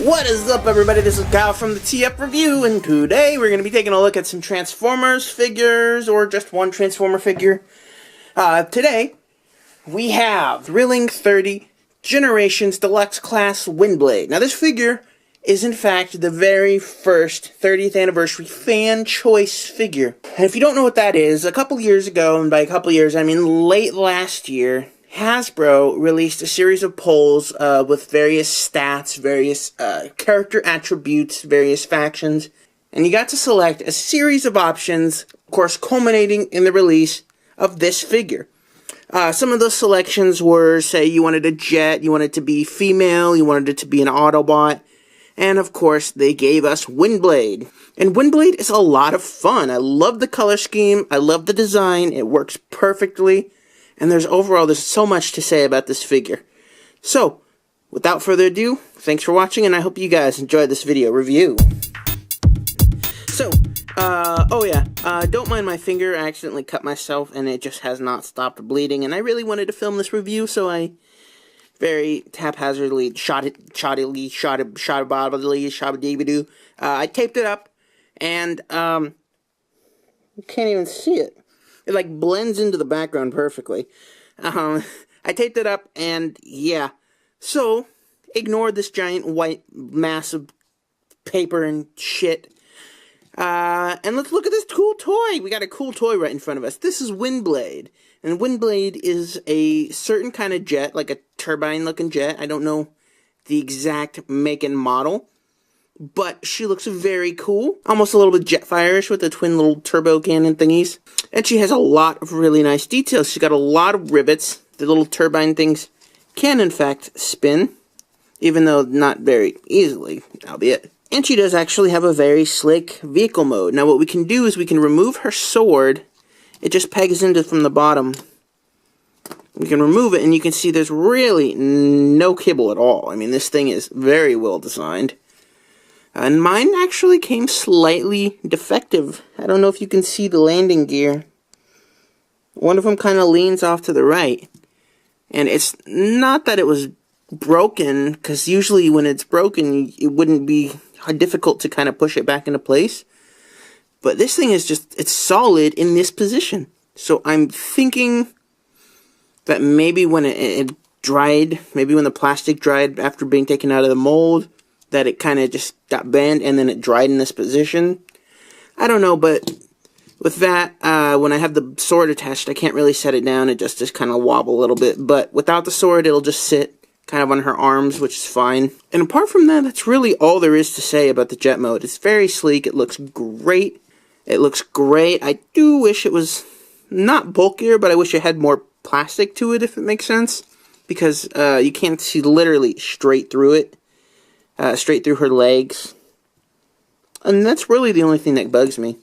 What is up, everybody? This is Kyle from the TF Review, and today we're going to be taking a look at some Transformers figures, or just one Transformer figure. Today, we have Thrilling 30 Generations Deluxe Class WINDBLADE. Now, this figure is, in fact, the very first 30th anniversary fan choice figure. And if you don't know what that is, a couple years ago, and by a couple years, I mean late last year, Hasbro released a series of polls with various stats, various character attributes, various factions, and you got to select a series of options, of course culminating in the release of this figure. Some of those selections were, say, you wanted a jet, you wanted it to be female, you wanted it to be an Autobot, and of course they gave us WINDBLADE. And WINDBLADE is a lot of fun. I love the color scheme, I love the design, it works perfectly. And there's so much to say about this figure. So, without further ado, thanks for watching, and I hope you guys enjoyed this video review. So, don't mind my finger. I accidentally cut myself, and it just has not stopped bleeding. And I really wanted to film this review, so I very haphazardly I taped it up, and you can't even see it. It, like, blends into the background perfectly. I taped it up, and, yeah. So, ignore this giant white mass of paper and shit. And let's look at this cool toy. We got a cool toy right in front of us. This is WINDBLADE. And WINDBLADE is a certain kind of jet, like a turbine-looking jet. I don't know the exact make and model. But she looks very cool. Almost a little bit Jetfire-ish with the twin little turbo cannon thingies. And she has a lot of really nice details. She's got a lot of rivets. The little turbine things can, in fact, spin. Even though not very easily, albeit. And she does actually have a very slick vehicle mode. Now what we can do is we can remove her sword. It just pegs into from the bottom. We can remove it and you can see there's really no kibble at all. I mean, this thing is very well designed. And mine actually came slightly defective. I don't know if you can see the landing gear. One of them kind of leans off to the right. And it's not that it was broken, because usually when it's broken, it wouldn't be difficult to kind of push it back into place. But this thing is just, it's solid in this position. So I'm thinking that maybe when it dried, maybe when the plastic dried after being taken out of the mold, that it kind of just got bent and then it dried in this position. I don't know, but with that, when I have the sword attached, I can't really set it down. It just kind of wobble a little bit. But without the sword, it'll just sit kind of on her arms, which is fine. And apart from that, that's really all there is to say about the jet mode. It's very sleek. It looks great. It looks great. I do wish it was not bulkier, but I wish it had more plastic to it, if it makes sense. Because you can't see literally straight through it. Straight through her legs. And that's really the only thing that bugs me.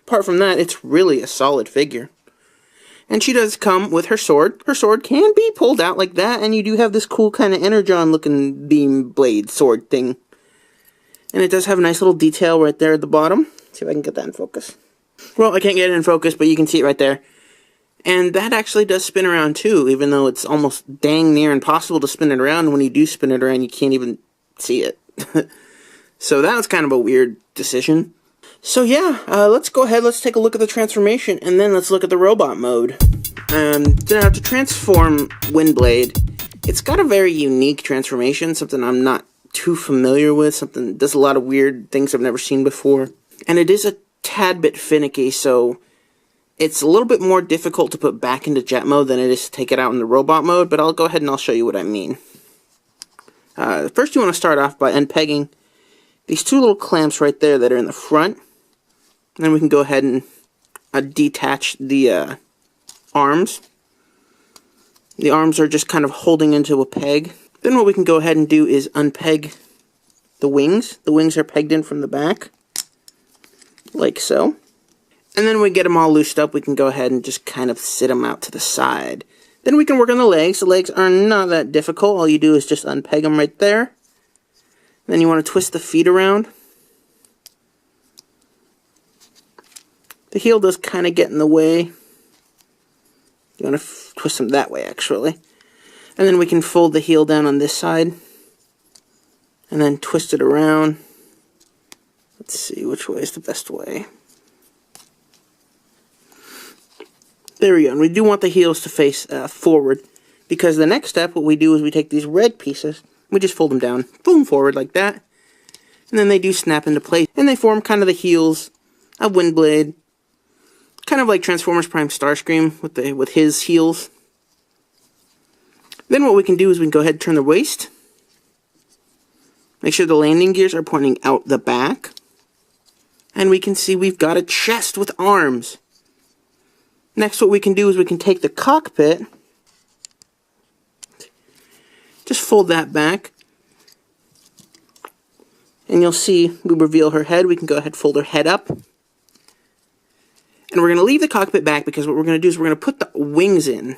Apart from that, it's really a solid figure. And she does come with her sword. Her sword can be pulled out like that, and you do have this cool kind of Energon-looking beam blade sword thing. And it does have a nice little detail right there at the bottom. See if I can get that in focus. Well, I can't get it in focus, but you can see it right there. And that actually does spin around too, even though it's almost dang near impossible to spin it around. When you do spin it around, you can't even see it. So that was kind of a weird decision. So yeah, let's go ahead, let's take a look at the transformation, and then let's look at the robot mode. Now, to transform WINDBLADE, it's got a very unique transformation, something I'm not too familiar with, something that does a lot of weird things I've never seen before. And it is a tad bit finicky, so it's a little bit more difficult to put back into jet mode than it is to take it out in the robot mode, but I'll go ahead and I'll show you what I mean. First you want to start off by unpegging these two little clamps right there that are in the front. And then we can go ahead and detach the arms. The arms are just kind of holding into a peg. Then what we can go ahead and do is unpeg the wings. The wings are pegged in from the back, like so. And then when we get them all loosed up, we can go ahead and just kind of sit them out to the side. Then we can work on the legs. The legs are not that difficult. All you do is just unpeg them right there. Then you want to twist the feet around. The heel does kind of get in the way. You want to twist them that way, actually. And then we can fold the heel down on this side. and then twist it around. Let's see which way is the best way. There we go. And we do want the heels to face forward, because the next step, what we do is we take these red pieces, we just fold them down, boom, forward like that, and then they do snap into place, and they form kind of the heels of Windblade, kind of like Transformers Prime Starscream with his heels. Then what we can do is we can go ahead and turn the waist. Make sure the landing gears are pointing out the back. And we can see we've got a chest with arms. Next, what we can do is we can take the cockpit, just fold that back, and you'll see we reveal her head. We can go ahead and fold her head up. And we're going to leave the cockpit back because what we're going to do is we're going to put the wings in.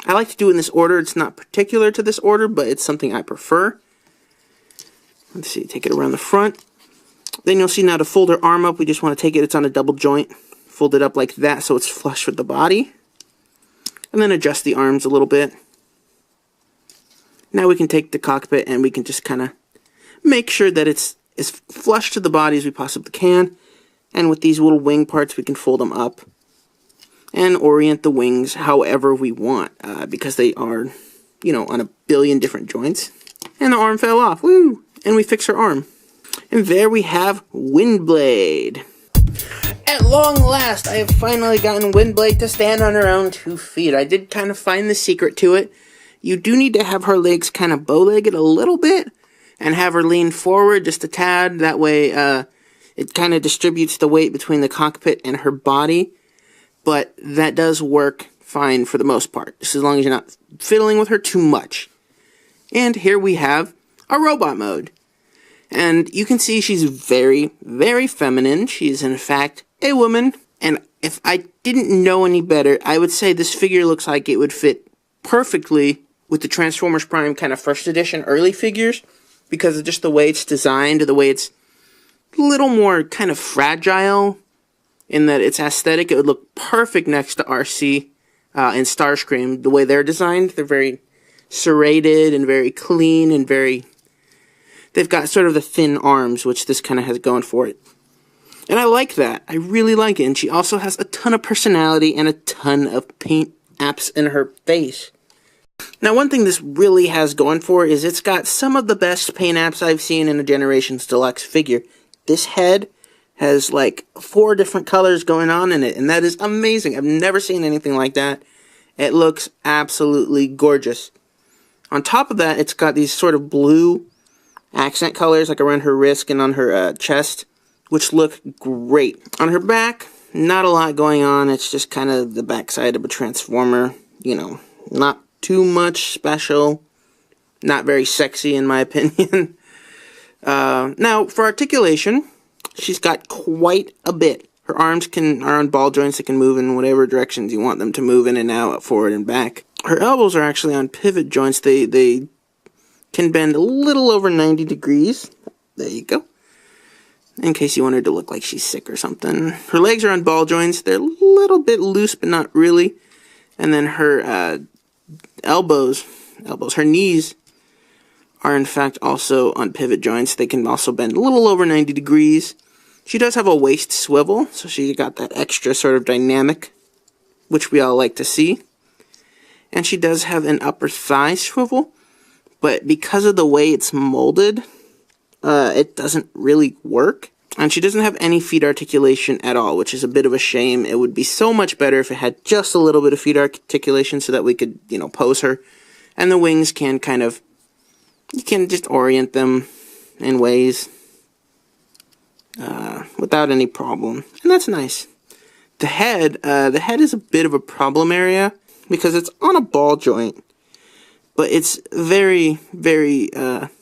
I like to do it in this order. It's not particular to this order, but it's something I prefer. Let's see, take it around the front. Then you'll see now to fold her arm up, we just want to take it, it's on a double joint. Fold it up like that so it's flush with the body. And then adjust the arms a little bit. Now we can take the cockpit and we can just kind of make sure that it's as flush to the body as we possibly can. And with these little wing parts, we can fold them up and orient the wings however we want, because they are, you know, on a billion different joints. And the arm fell off, woo! And we fix her arm. And there we have Windblade. At long last, I have finally gotten Windblade to stand on her own 2 feet. I did kind of find the secret to it. You do need to have her legs kind of bow-legged a little bit, and have her lean forward just a tad. That way, it kind of distributes the weight between the cockpit and her body. But that does work fine for the most part, just as long as you're not fiddling with her too much. And here we have a robot mode. And you can see she's very, very feminine. She is, in fact, a woman. And if I didn't know any better, I would say this figure looks like it would fit perfectly with the Transformers Prime kind of first edition early figures, because of just the way it's designed, the way it's a little more kind of fragile in that it's aesthetic. It would look perfect next to RC and Starscream. The way they're designed, they're very serrated and very clean and very... They've got sort of the thin arms, which this kind of has going for it. And I like that. I really like it. And she also has a ton of personality and a ton of paint apps in her face. Now, one thing this really has going for is it's got some of the best paint apps I've seen in a Generations Deluxe figure. This head has like 4 different colors going on in it, and that is amazing. I've never seen anything like that. It looks absolutely gorgeous. On top of that, it's got these sort of blue accent colors like around her wrist and on her chest, which look great. On her back, not a lot going on. It's just kind of the backside of a Transformer. You know, not too much special. Not very sexy in my opinion. Now, for articulation, she's got quite a bit. Her arms are on ball joints that can move in whatever directions you want them to move in and out, forward and back. Her elbows are actually on pivot joints. They can bend a little over 90 degrees. There you go. In case you want her to look like she's sick or something. Her legs are on ball joints. They're a little bit loose, but not really. And then her elbows, her knees are in fact also on pivot joints. They can also bend a little over 90 degrees. She does have a waist swivel, so she got that extra sort of dynamic, which we all like to see. And she does have an upper thigh swivel, but because of the way it's molded, it doesn't really work. And she doesn't have any feet articulation at all, which is a bit of a shame. It would be so much better if it had just a little bit of feet articulation so that we could, you know, pose her. And the wings can kind of, you can just orient them in ways without any problem. And that's nice. The head is a bit of a problem area because it's on a ball joint. But it's very, very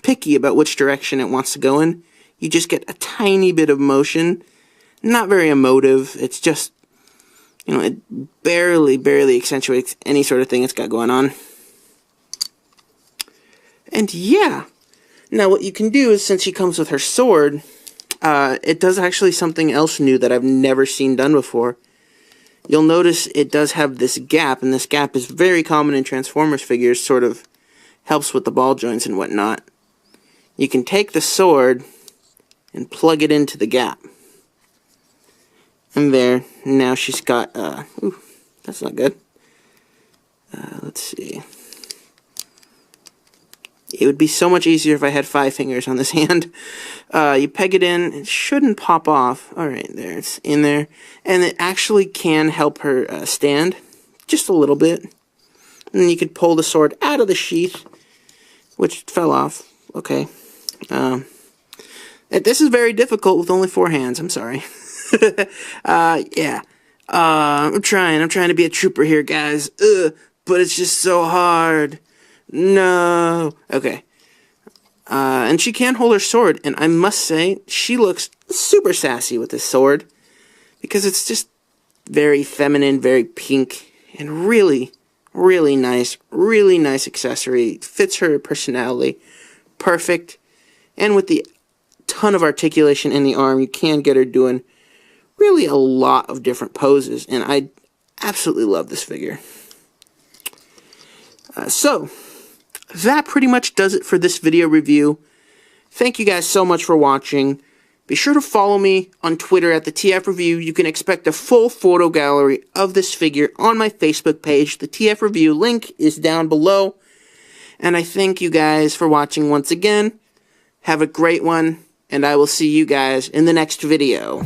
picky about which direction it wants to go in. You just get a tiny bit of motion. Not very emotive. It's just, you know, it barely accentuates any sort of thing it's got going on. And yeah. Now what you can do is, since she comes with her sword, it does actually something else new that I've never seen done before. You'll notice it does have this gap, and this gap is very common in Transformers figures, sort of helps with the ball joints and whatnot. you can take the sword and plug it into the gap. And there, now she's got, ooh, that's not good. Let's see. It would be so much easier if I had 5 fingers on this hand. You peg it in, it shouldn't pop off. Alright, there, it's in there. And it actually can help her stand, just a little bit. And then you could pull the sword out of the sheath, which fell off. Okay. This is very difficult with only 4 hands, I'm sorry. Yeah. I'm trying to be a trooper here, guys. But it's just so hard. No. Okay. And she can hold her sword, and I must say, she looks super sassy with this sword, because it's just very feminine, very pink, and really, really nice accessory. It fits her personality. Perfect. And with the ton of articulation in the arm, you can get her doing really a lot of different poses, and I absolutely love this figure. So, that pretty much does it for this video review. Thank you guys so much for watching. Be sure to follow me on Twitter at the TF Review. You can expect a full photo gallery of this figure on my Facebook page. The TF Review link is down below. And I thank you guys for watching once again. Have a great one, and I will see you guys in the next video.